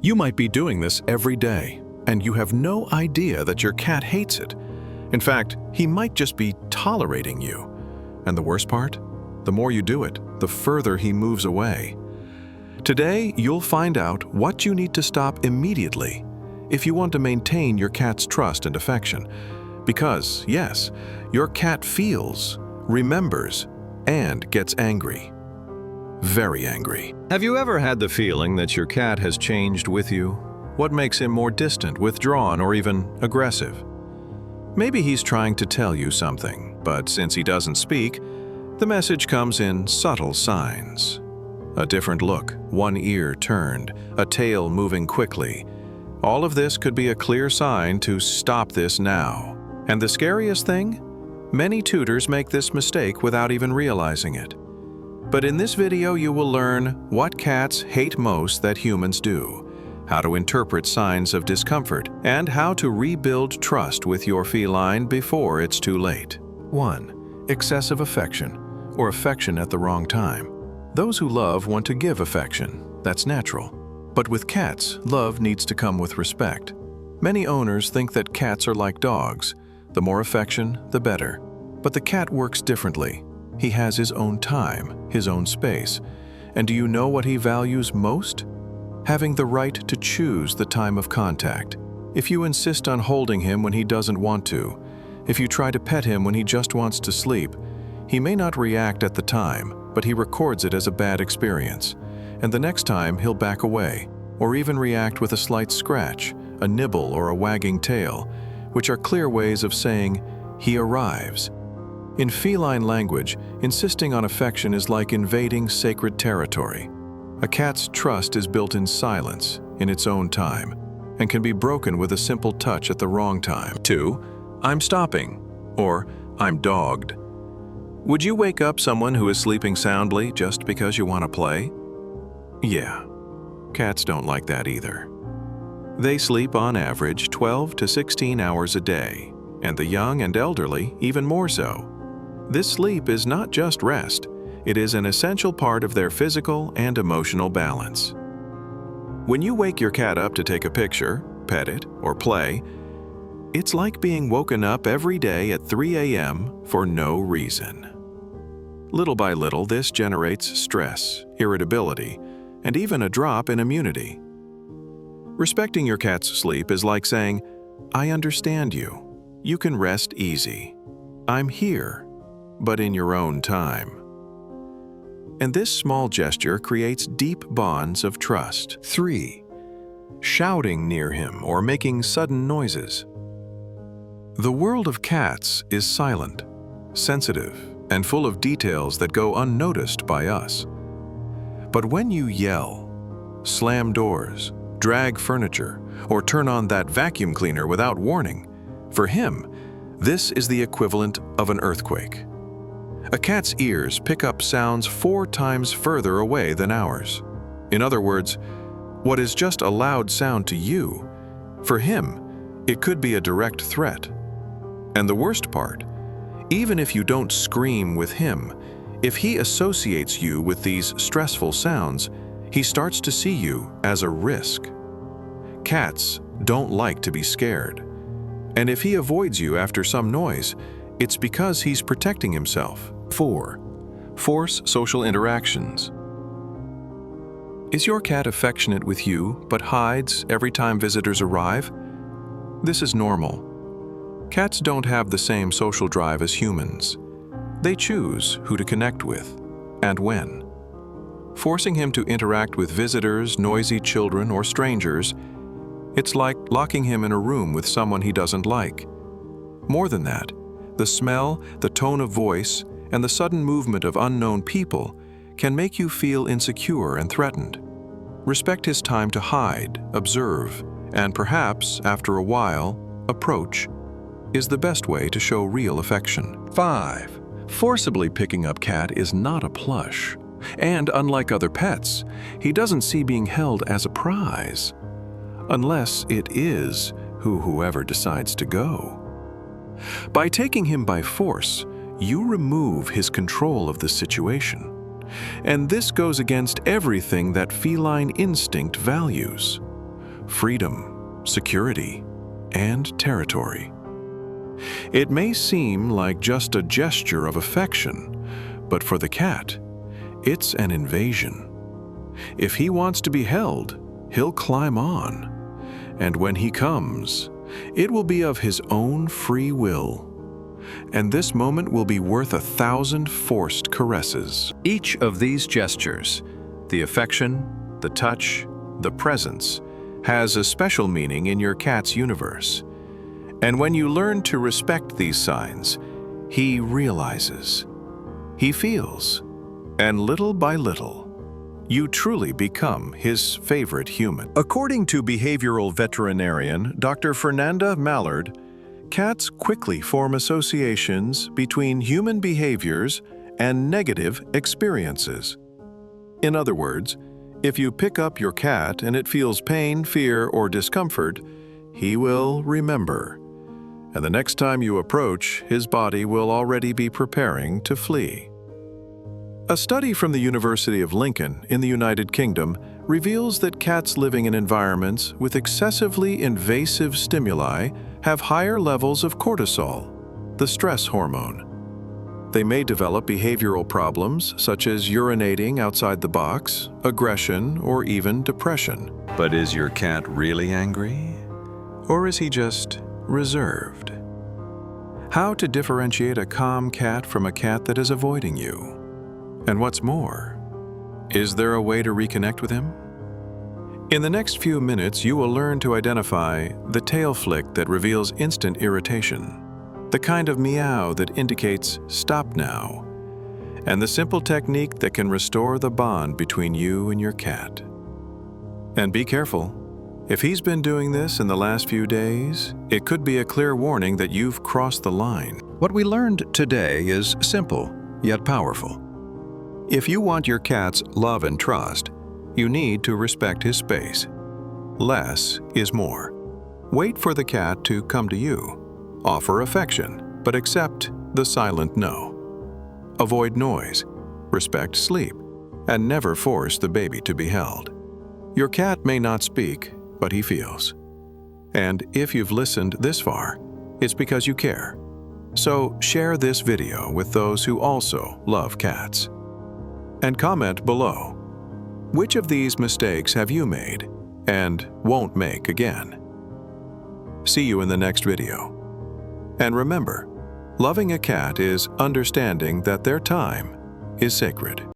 You might be doing this every day, and you have no idea that your cat hates it. In fact, he might just be tolerating you. And the worst part? The more you do it, the further he moves away. Today, you'll find out what you need to stop immediately if you want to maintain your cat's trust and affection. Because, yes, your cat feels, remembers, and gets angry. Very angry. Have you ever had the feeling that your cat has changed with you? What makes him more distant, withdrawn, or even aggressive? Maybe he's trying to tell you something, but since he doesn't speak, the message comes in subtle signs. A different look, one ear turned, a tail moving quickly. All of this could be a clear sign to stop this now. And the scariest thing? Many tutors make this mistake without even realizing it. But in this video, you will learn what cats hate most that humans do, how to interpret signs of discomfort, and how to rebuild trust with your feline before it's too late. 1. Excessive affection, or affection at the wrong time. Those who love want to give affection. That's natural. But with cats, love needs to come with respect. Many owners think that cats are like dogs. The more affection, the better. But the cat works differently. He has his own time, his own space. And do you know what he values most? Having the right to choose the time of contact. If you insist on holding him when he doesn't want to, if you try to pet him when he just wants to sleep, he may not react at the time, but he records it as a bad experience. And the next time he'll back away, or even react with a slight scratch, a nibble, or a wagging tail, which are clear ways of saying, he arrives. In feline language, insisting on affection is like invading sacred territory. A cat's trust is built in silence, in its own time, and can be broken with a simple touch at the wrong time. 2. I'm stopping, or I'm dogged. Would you wake up someone who is sleeping soundly just because you want to play? Yeah, cats don't like that either. They sleep on average 12 to 16 hours a day, and the young and elderly even more so. This sleep is not just rest, it is an essential part of their physical and emotional balance. When you wake your cat up to take a picture, pet it, or play, it's like being woken up every day at 3 a.m. for no reason. Little by little, this generates stress, irritability, and even a drop in immunity. Respecting your cat's sleep is like saying, I understand you. You can rest easy. I'm here, but in your own time. And this small gesture creates deep bonds of trust. 3. Shouting near him or making sudden noises. The world of cats is silent, sensitive, and full of details that go unnoticed by us. But when you yell, slam doors, drag furniture, or turn on that vacuum cleaner without warning, for him, this is the equivalent of an earthquake. A cat's ears pick up sounds 4 times further away than ours. In other words, what is just a loud sound to you, for him, it could be a direct threat. And the worst part, even if you don't scream with him, if he associates you with these stressful sounds, he starts to see you as a risk. Cats don't like to be scared. And if he avoids you after some noise, it's because he's protecting himself. 4. Force social interactions. Is your cat affectionate with you but hides every time visitors arrive? This is normal. Cats don't have the same social drive as humans. They choose who to connect with and when. Forcing him to interact with visitors, noisy children, or strangers, it's like locking him in a room with someone he doesn't like. More than that, the smell, the tone of voice, and the sudden movement of unknown people can make you feel insecure and threatened. Respect his time to hide, observe, and perhaps, after a while, approach, is the best way to show real affection. 5. Forcibly picking up cat is not a plush. And unlike other pets, he doesn't see being held as a prize. Unless it is whoever decides to go. By taking him by force, you remove his control of the situation. And this goes against everything that feline instinct values. freedom, security, and territory. It may seem like just a gesture of affection, but for the cat, it's an invasion. If he wants to be held, he'll climb on. And when he comes, it will be of his own free will. And this moment will be worth 1,000 forced caresses. Each of these gestures, the affection, the touch, the presence, has a special meaning in your cat's universe. And when you learn to respect these signs, he realizes, he feels, and little by little, you truly become his favorite human. According to behavioral veterinarian Dr. Fernanda Mallard, cats quickly form associations between human behaviors and negative experiences. In other words, if you pick up your cat and it feels pain, fear, or discomfort, he will remember. And the next time you approach, his body will already be preparing to flee. A study from the University of Lincoln in the United Kingdom reveals that cats living in environments with excessively invasive stimuli have higher levels of cortisol, the stress hormone. They may develop behavioral problems such as urinating outside the box, aggression, or even depression. But is your cat really angry? Or is he just reserved? How to differentiate a calm cat from a cat that is avoiding you? And what's more, is there a way to reconnect with him? In the next few minutes, you will learn to identify the tail flick that reveals instant irritation, the kind of meow that indicates stop now, and the simple technique that can restore the bond between you and your cat. And be careful. If he's been doing this in the last few days, it could be a clear warning that you've crossed the line. What we learned today is simple, yet powerful. If you want your cat's love and trust, you need to respect his space. Less is more. Wait for the cat to come to you. Offer affection, but accept the silent no. Avoid noise, respect sleep, and never force the baby to be held. Your cat may not speak, but he feels. And if you've listened this far, it's because you care. So share this video with those who also love cats. And comment below. Which of these mistakes have you made and won't make again? See you in the next video. And remember, loving a cat is understanding that their time is sacred.